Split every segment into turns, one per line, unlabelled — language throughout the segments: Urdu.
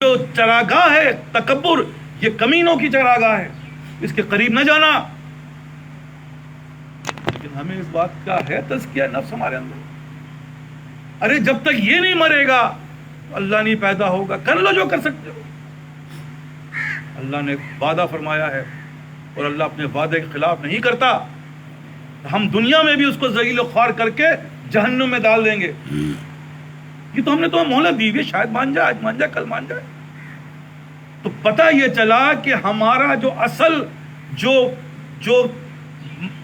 جو چراگاہ ہے تکبر، یہ کمینوں کی چراگاہ ہے، اس کے قریب نہ جانا. لیکن ہمیں اس بات کا ہے تزکیہ نفس ہمارے اندر. ارے جب تک یہ نہیں مرے گا اللہ نہیں پیدا ہوگا، کر لو جو کر سکتے ہو. اللہ نے وعدہ فرمایا ہے اور اللہ اپنے وعدے کے خلاف نہیں کرتا. ہم دنیا میں بھی اس کو ذلیل و خوار کر کے جہنم میں ڈال دیں گے. یہ تو ہم نے تو مہلت دی ہوئی، شاید مان جائے، آج مان جائے، کل مان جائے. تو پتہ یہ چلا کہ ہمارا جو اصل جو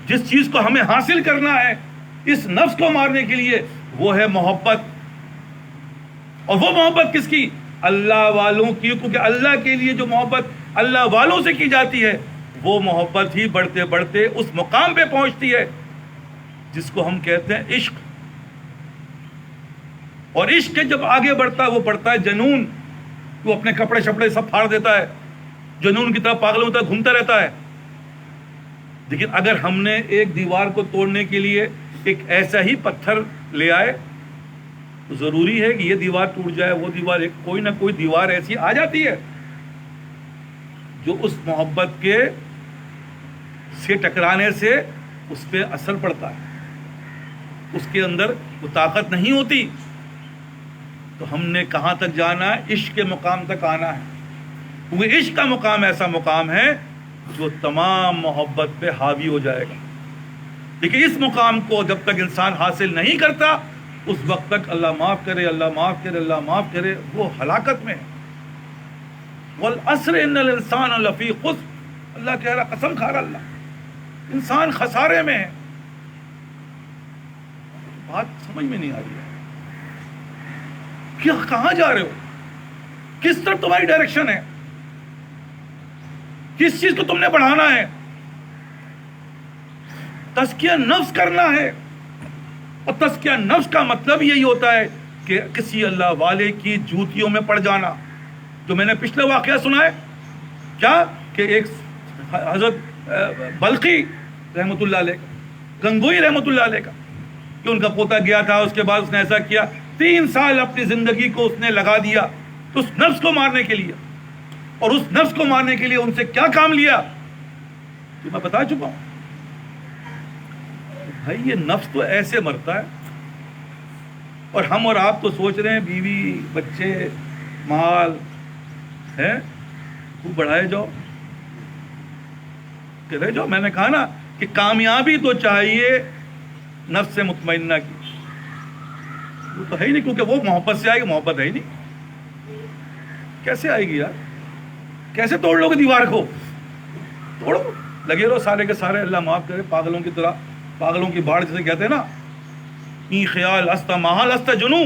جس چیز کو ہمیں حاصل کرنا ہے اس نفس کو مارنے کے لیے، وہ ہے محبت. اور وہ محبت کس کی؟ اللہ والوں کی. کیونکہ اللہ کے لیے جو محبت اللہ والوں سے کی جاتی ہے وہ محبت ہی بڑھتے بڑھتے اس مقام پہ پہنچتی ہے جس کو ہم کہتے ہیں عشق. اور عشق کے جب آگے بڑھتا ہے وہ بڑھتا ہے جنون. وہ اپنے کپڑے شپڑے سب پھاڑ دیتا ہے، جنون کی طرح پاگلوں کی طرح گھومتا رہتا ہے. لیکن اگر ہم نے ایک دیوار کو توڑنے کے لیے ایک ایسا ہی پتھر لے آئے تو ضروری ہے کہ یہ دیوار ٹوٹ جائے، وہ دیوار، ایک کوئی نہ کوئی دیوار ایسی آ جاتی ہے جو اس محبت کے سے ٹکرانے سے اس پہ اثر پڑتا ہے، اس کے اندر وہ طاقت نہیں ہوتی. تو ہم نے کہاں تک جانا ہے؟ عشق کے مقام تک آنا ہے. کیونکہ عشق کا مقام ایسا مقام ہے جو تمام محبت پہ حاوی ہو جائے گا. لیکن اس مقام کو جب تک انسان حاصل نہیں کرتا اس وقت تک اللہ معاف کرے، اللہ معاف کرے، اللہ معاف کرے، وہ ہلاکت میں ہے. والعصر ان الانسان لفی خسر، اللہ کہہ رہا، قسم کھا رہا اللہ، انسان خسارے میں ہے. بات سمجھ میں نہیں آ رہی ہے. کیا کہاں جا رہے ہو؟ کس طرف تمہاری ڈائریکشن ہے؟ کس چیز کو تم نے بڑھانا ہے؟ تزکیہ نفس کرنا ہے. اور تزکیہ نفس کا مطلب یہی ہوتا ہے کہ کسی اللہ والے کی جوتیوں میں پڑ جانا. جو میں نے پچھلے واقعہ سنا ہے کیا کہ ایک حضرت بلخی رحمۃ اللہ علیہ کا، گنگوئی رحمۃ اللہ علیہ کا، کہ ان کا پوتا گیا تھا، اس کے بعد اس نے ایسا کیا، 3 سال اپنی زندگی کو اس نے لگا دیا تو اس نفس کو مارنے کے لیے. اور اس نفس کو مارنے کے لیے ان سے کیا کام لیا کہ میں بتا چکا ہوں. بھائی یہ نفس تو ایسے مرتا ہے. اور ہم اور آپ تو سوچ رہے ہیں بیوی بچے مال ہے تو بڑھائے جاؤ کہ رہ جاؤ. میں نے کہا نا کہ کامیابی تو چاہیے نفس سے مطمئنہ کی. وہ تو ہے ہی نہیں، کیونکہ وہ محبت سے آئے گی، محبت ہے ہی نہیں. کیسے آئے گی یار؟ کیسے توڑ لو گے دیوار کو؟ توڑو، لگے رہو سارے کے سارے اللہ معاف کرے پاگلوں کی طرح، پاگلوں کی باڑ جسے کہتے ہیں نا، این خیال استا محال استا جنو.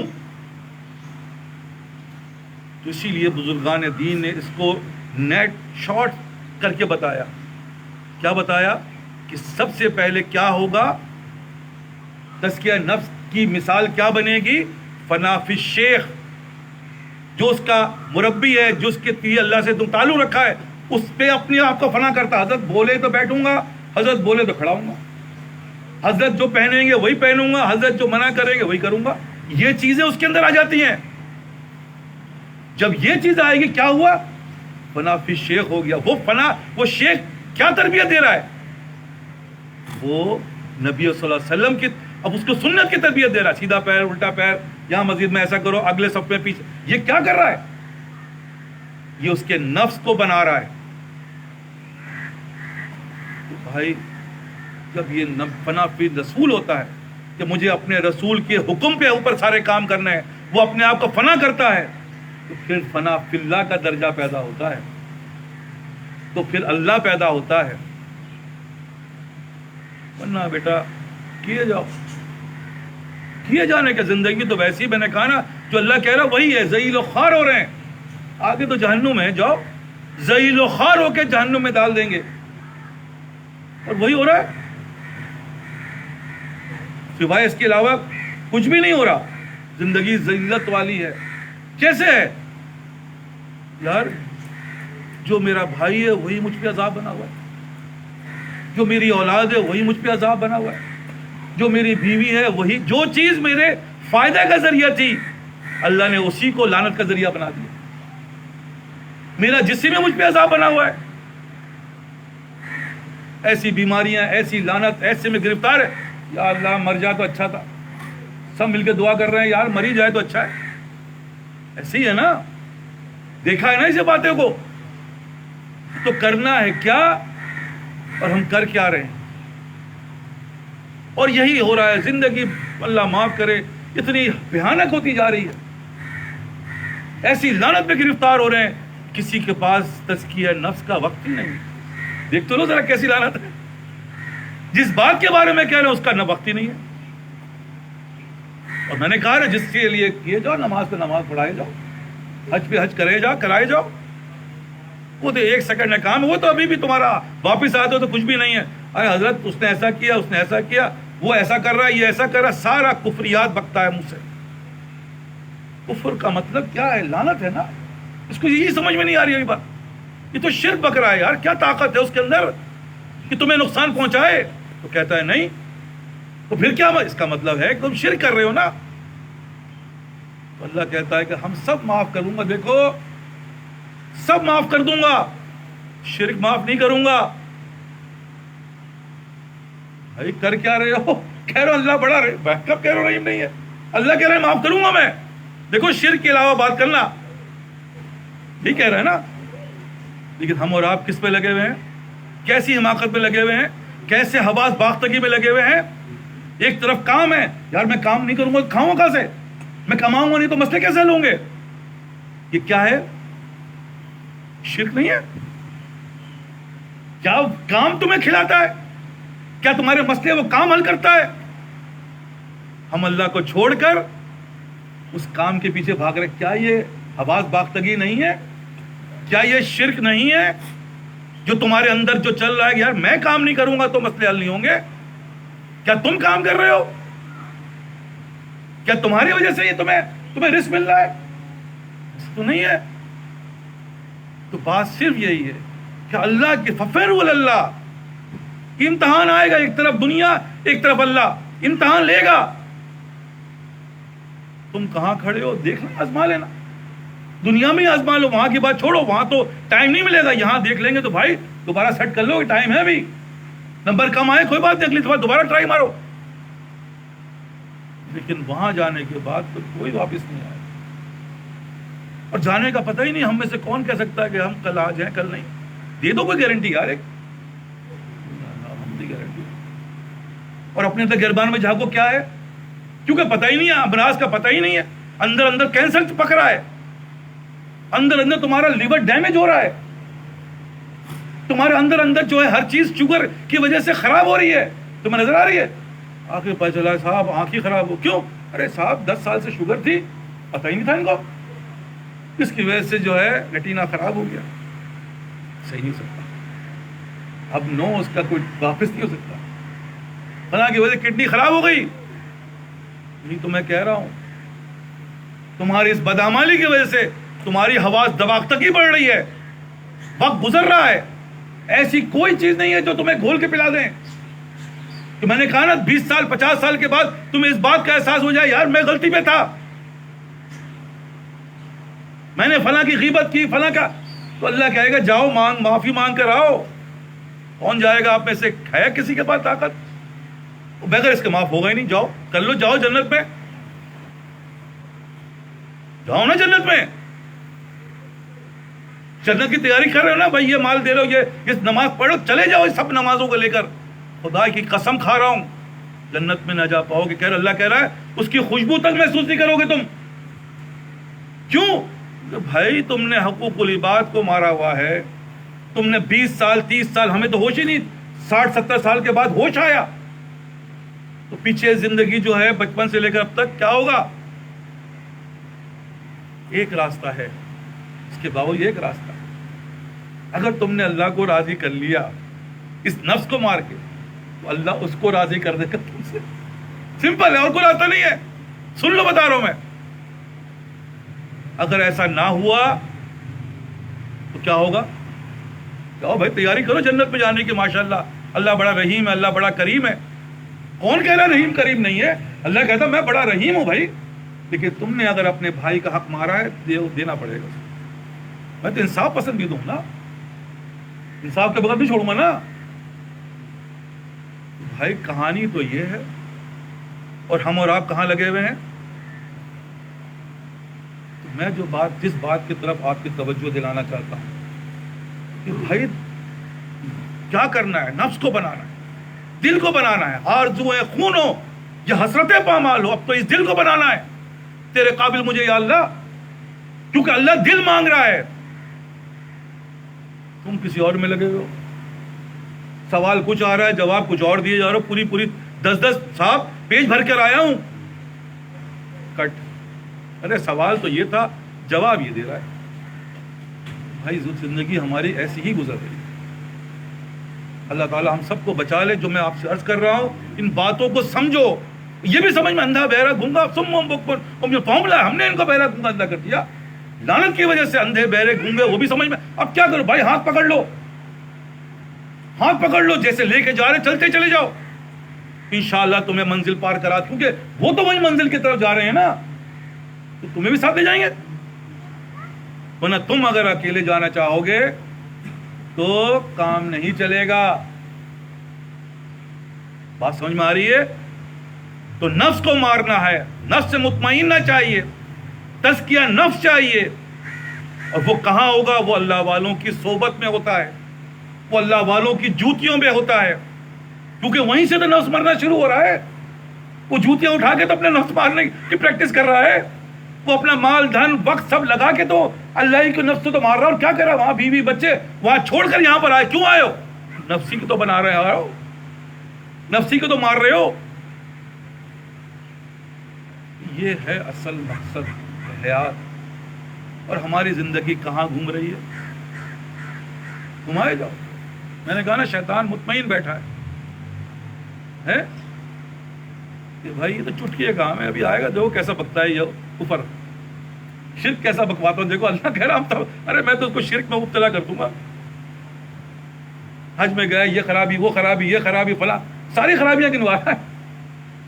تو اسی لیے بزرگان دین نے اس کو نیٹ شارٹ کر کے بتایا. کیا بتایا؟ کہ سب سے پہلے کیا ہوگا؟ تزکیہ نفس کی مثال کیا بنے گی؟ فنا فی الشیخ، جو اس کا مربی ہے، جو اس کے لیے اللہ سے تم تعلق رکھا ہے، اس پہ اپنے آپ کو فنا کرتا. حضرت بولے تو بیٹھوں گا، حضرت بولے تو کھڑا ہوں گا، حضرت جو پہنیں گے وہی پہنوں گا، حضرت جو منع کریں گے وہی کروں گا. یہ چیزیں اس کے اندر آ جاتی ہیں. جب یہ چیز آئے گی کیا ہوا؟ فنا فی شیخ ہو گیا. وہ فنا، وہ شیخ کیا تربیت دے رہا ہے؟ وہ نبی صلی اللہ علیہ وسلم کی، اب اس کو سنت کی تربیت دے رہا ہے. سیدھا پیر، الٹا پیر، یہاں مسجد میں ایسا کرو، اگلے صف میں پیچھے. یہ کیا کر رہا ہے؟ یہ اس کے نفس کو بنا رہا ہے. تو بھائی جب یہ فنا فی رسول ہوتا ہے کہ مجھے اپنے رسول کے حکم پہ اوپر سارے کام کرنے ہیں، وہ اپنے آپ کو فنا کرتا ہے، تو پھر فنا فی اللہ کا درجہ پیدا ہوتا ہے. تو پھر اللہ پیدا ہوتا ہے. ورنہ بیٹا کیے جاؤ، کیے جانے کے زندگی تو ویسی، میں نے کہا نا جو اللہ کہہ رہا وہی ہے. ذلیل و خوار ہو رہے ہیں، آگے تو جہنم ہے، جاؤ ذلیل و خوار ہو کے جہنم میں ڈال دیں گے. اور وہی ہو رہا ہے، سوائے اس کے علاوہ کچھ بھی نہیں ہو رہا. زندگی ذلت والی ہے. کیسے ہے یار؟ جو میرا بھائی ہے وہی مجھ پہ عذاب بنا ہوا ہے، جو میری اولاد ہے وہی مجھ پہ عذاب بنا ہوا ہے، جو میری بیوی ہے وہی، جو چیز میرے فائدہ کا ذریعہ تھی اللہ نے اسی کو لعنت کا ذریعہ بنا دیا. میرا جسم ہی مجھ پہ عذاب بنا ہوا ہے. ایسی بیماریاں، ایسی لعنت، ایسے میں گرفتار ہے. یا اللہ مر جائے تو اچھا تھا. سب مل کے دعا کر رہے ہیں یار مر ہی جائے تو اچھا ہے. ایسے ہی ہے نا، دیکھا ہے نا اسے باتیں کو. تو کرنا ہے کیا اور ہم کر کیا رہے ہیں. اور یہی ہو رہا ہے. زندگی اللہ معاف کرے اتنی بھیانک ہوتی جا رہی ہے. ایسی لعنت میں گرفتار ہو رہے ہیں کسی کے پاس تزکیہ نفس کا وقت ہی نہیں. دیکھ تو لو ذرا کیسی لعنت ہے. جس بات کے بارے میں کہہ رہے ہیں اس کا نہ وقت ہی نہیں ہے. اور میں نے کہا نا جس کے لیے کیے جاؤ نماز پہ نماز پڑھائے جاؤ، حج پہ حج کرے جاؤ، کرائے جاؤ. وہ تو 1 سیکنڈ کا کام ہے. وہ تو ابھی بھی تمہارا واپس آتے ہو تو کچھ بھی نہیں ہے. ارے حضرت اس نے ایسا کیا، اس نے ایسا کیا، وہ ایسا کر رہا ہے، یہ ایسا کر رہا ہے. سارا کفریات بکتا ہے منہ سے. کفر کا مطلب کیا ہے؟ لعنت ہے نا. اس کو یہی سمجھ میں نہیں آ رہی ابھی بات. یہ تو شرک بک رہا ہے یار. کیا طاقت ہے اس کے اندر کہ تمہیں نقصان پہنچائے؟ تو کہتا ہے نہیں. تو پھر کیا اس کا مطلب ہے کہ تم شرک کر رہے ہو نا. تو اللہ کہتا ہے کہ ہم سب معاف کر دوں گا. دیکھو سب معاف کر دوں گا، شرک معاف نہیں کروں گا. بھائی کر کیا رہے ہو؟ کہہ رہے ہو اللہ بڑا کب کہہ رہے ہو رحیم نہیں ہے. اللہ کہہ رہے ہیں معاف کروں گا میں. دیکھو شرک کے علاوہ بات کرنا یہ کہہ رہے ہیں نا. لیکن ہم اور آپ کس پہ لگے ہوئے ہیں؟ کیسی حماقت پہ لگے ہوئے ہیں، کیسے حواس باختگی میں لگے ہوئے ہیں. ایک طرف کام ہے یار، میں کام نہیں کروں گا کھاؤں کہاں سے؟ میں کماؤں گا نہیں تو مسئلے کیسے لوں گے؟ یہ کیا ہے؟ شرک نہیں ہے کیا؟ کام تمہیں کھلاتا ہے کیا؟ تمہارے مسئلے وہ کام حل کرتا ہے؟ ہم اللہ کو چھوڑ کر اس کام کے پیچھے بھاگ رہے. کیا یہ حواس باختگی نہیں ہے؟ کیا یہ شرک نہیں ہے جو تمہارے اندر جو چل رہا ہے کہ یار میں کام نہیں کروں گا تو مسئلے حل نہیں ہوں گے؟ کیا تم کام کر رہے ہو؟ کیا تمہاری وجہ سے یہ تمہیں رزق مل رہا ہے؟ تو نہیں ہے. تو بات صرف یہی ہے کہ اللہ کے ففروا اللہ. امتحان آئے گا، ایک طرف دنیا ایک طرف اللہ امتحان لے گا. تم کہاں کھڑے ہو دیکھ لینا، آزما لینا. دنیا میں ہی آزما لو، وہاں کی بات چھوڑو. وہاں تو ٹائم نہیں ملے گا. یہاں دیکھ لیں گے تو بھائی دوبارہ سیٹ کر لو، ٹائم ہے ابھی. نمبر کم آئے کوئی بات، دیکھ لی دوبارہ ٹرائی مارو. لیکن وہاں جانے کے بعد تو کوئی واپس نہیں آئے. اور جانے کا پتہ ہی نہیں. ہم میں سے کون کہہ سکتا ہے کہ ہم کل آ جائیں کل نہیں؟ دے دو کوئی گارنٹی یار. ایک گارنٹی. اور اپنے اندر گربان میں جھاگو کیا ہے؟ کیونکہ پتہ ہی نہیں ہے، امراض کا پتہ ہی نہیں ہے. اندر اندر کینسر پک رہا ہے، اندر اندر تمہارا لیور ڈیمیج ہو رہا ہے، تمہارے اندر اندر جو ہے ہر چیز شوگر کی وجہ سے خراب ہو رہی ہے. تمہیں نظر آ رہی ہے؟ آخر پتہ چلا صاحب آنکھ ہی خراب ہو. کیوں؟ ارے صاحب 10 سال سے شوگر تھی، پتہ ہی نہیں تھا ان کو. اس کی وجہ سے جو ہے ریٹینا خراب ہو گیا. صحیح نہیں سکتا اب. نو اس کا کوئی واپس نہیں ہو سکتا. فلاں کی وجہ سے کڈنی خراب ہو گئی. نہیں تو میں کہہ رہا ہوں تمہاری اس بدعمالی کی وجہ سے تمہاری حواس دباختگی بڑھ رہی ہے. وقت گزر رہا ہے. ایسی کوئی چیز نہیں ہے جو تمہیں گھول کے پلا دیں. کہ میں نے کہا نا 20 سال 50 سال کے بعد تمہیں اس بات کا احساس ہو جائے یار میں غلطی پہ تھا، میں نے فلاں کی غیبت کی فلاں کا. تو اللہ کہے گا جاؤ معافی مانگ کر آؤ. کون جائے گا آپ میں سے؟ ہے کسی کے پاس طاقت؟ بغیر اس کے معاف ہوگا ہی نہیں. جاؤ کر لو، جاؤ جنت میں، جاؤ نا جنت میں. جنت کی تیاری کر رہے ہو نا بھائی، یہ مال دے رہے ہو، یہ نماز پڑھو، چلے جاؤ سب نمازوں کو لے کر. خدا کی قسم کھا رہا ہوں جنت میں نہ جا پاؤ گے. اللہ کہہ رہا ہے اس کی خوشبو تک محسوس نہیں کرو گے تم. کیوں؟ بھائی تم نے حقوق العباد کو مارا ہوا ہے. تم نے 20 سال 30 سال، ہمیں تو ہوش ہی نہیں، 60-70 سال کے بعد ہوش آیا. تو پیچھے زندگی جو ہے بچپن سے لے کر اب تک کیا ہوگا؟ ایک راستہ ہے، اس کے باوجود ایک راستہ. اگر تم نے اللہ کو راضی کر لیا اس نفس کو مار کے تو اللہ اس کو راضی کر دے گا تم سے. سمپل ہے، اور کوئی راستہ نہیں ہے. سن لو بتا رہا ہوں میں. اگر ایسا نہ ہوا تو کیا ہوگا؟ کہو بھائی تیاری کرو جنت میں جانے کی. ماشاءاللہ اللہ بڑا رحیم ہے، اللہ بڑا کریم ہے. کون کہہ رہا رحیم کریم نہیں ہے؟ اللہ کہتا میں بڑا رحیم ہوں بھائی. لیکن تم نے اگر اپنے بھائی کا حق مارا ہے دینا پڑے گا. میں تو انصاف پسند بھی دوں نا، انصاف کے بغیر نہیں چھوڑوں گا نا. بھائی کہانی تو یہ ہے، اور ہم اور آپ کہاں لگے ہوئے ہیں؟ تو میں جس بات کی طرف آپ کی توجہ دلانا چاہتا ہوں کہ بھائی کیا کرنا ہے؟ نفس کو بنانا ہے، دل کو بنانا ہے. آرزوئیں خون ہو یا حسرتیں پامال ہو، اب تو اس دل کو بنانا ہے. تیرے قابل مجھے یا اللہ، کیونکہ اللہ دل مانگ رہا ہے. تم کسی اور میں لگے ہوئے ہو. سوال کچھ آ رہا ہے، جواب کچھ اور دیے جا رہا ہو. پوری 10 صاحب پیج بھر کر آیا ہوں، کٹ. ارے سوال تو یہ تھا، جواب یہ دے رہا ہے. بھائی زندگی ہماری ایسی ہی گزر رہی ہے. اللہ تعالیٰ ہم سب کو بچا لے. جو میں آپ سے عرض کر رہا ہوں، ان باتوں کو سمجھو. یہ بھی سمجھ میں اندھا بہرا گونگا جو فارمولا ہے، ہم نے ان کو بہرا گونگا اندھا کر دیا. لعنت کی وجہ سے اندھے بہرے گونگے وہ بھی سمجھ میں. اب کیا کرو بھائی؟ ہاتھ پکڑ لو، ہاتھ پکڑ لو، جیسے لے کے جا رہے چلتے چلے جاؤ. انشاءاللہ تمہیں منزل پار کرا، کیونکہ وہ تو وہی منزل کی طرف جا رہے ہیں نا، تو تمہیں بھی ساتھ لے جائیں گے. ورنہ تم اگر اکیلے جانا چاہو گے تو کام نہیں چلے گا. بات سمجھ میں آ رہی ہے؟ تو نفس کو مارنا ہے، نفس سے مطمئنہ چاہیے، تزکیہ نفس چاہیے. اور وہ کہاں ہوگا؟ وہ اللہ والوں کی صحبت میں ہوتا ہے، وہ اللہ والوں کی جوتیوں میں ہوتا ہے. کیونکہ وہیں سے تو نفس مرنا شروع ہو رہا ہے. وہ جوتیاں اٹھا کے تو اپنے نفس مارنے کی پریکٹس کر رہا ہے. وہ اپنا مال دھن وقت سب لگا کے تو اللہ ہی کے نفس تو مار رہا ہے. اور کیا کر رہا ہے؟ وہاں بیوی بچے وہاں چھوڑ کر یہاں پر آئے. کیوں آئے ہو؟ نفسی کو تو بنا رہے ہو، نفسی کو تو مار رہے ہو. یہ ہے اصل مقصد حیات. اور ہماری زندگی کہاں گھوم رہی ہے؟ گھمائے جاؤ. میں نے کہا نا، شیطان مطمئن بیٹھا ہے کہ بھائی یہ تو چٹکی ہے کام ہے، ابھی آئے گا، دیکھو کیسا بکتا ہے یہ اوپر. شرک کیسا بکواتا ہوں، دیکھو اللہ کہہ رہا ہوں. ارے میں تو اس کو شرک میں مبتلا کر دوں گا. حج میں گئے، یہ خرابی، وہ خرابی، یہ خرابی، فلاں ساری خرابیاں گنوا رہا ہے.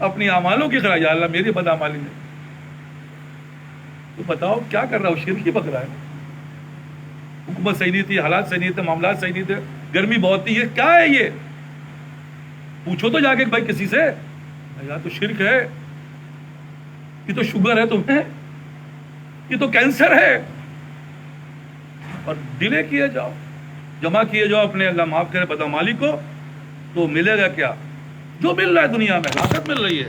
اپنی اعمالوں کی خرابی. یا اللہ میری بدعمالی میں تو بتاؤ کیا کر رہا ہوں؟ شرک ہی بک رہا ہے. حکومت صحیح نہیں تھی، حالات صحیح نہیں تھے، معاملات صحیح نہیں تھے، گرمی بہت تھی. یہ کیا ہے؟ یہ پوچھو تو جا کے بھائی کسی سے. یار تو شرک ہے، یہ تو شوگر ہے تمہیں، یہ تو کینسر ہے. اور ڈیلے کیے جاؤ، جمع کیے جاؤ اپنے اللہ معاف کرے بدعمالی کو. تو ملے گا کیا؟ جو مل رہا ہے دنیا میں، لاکت مل رہی ہے.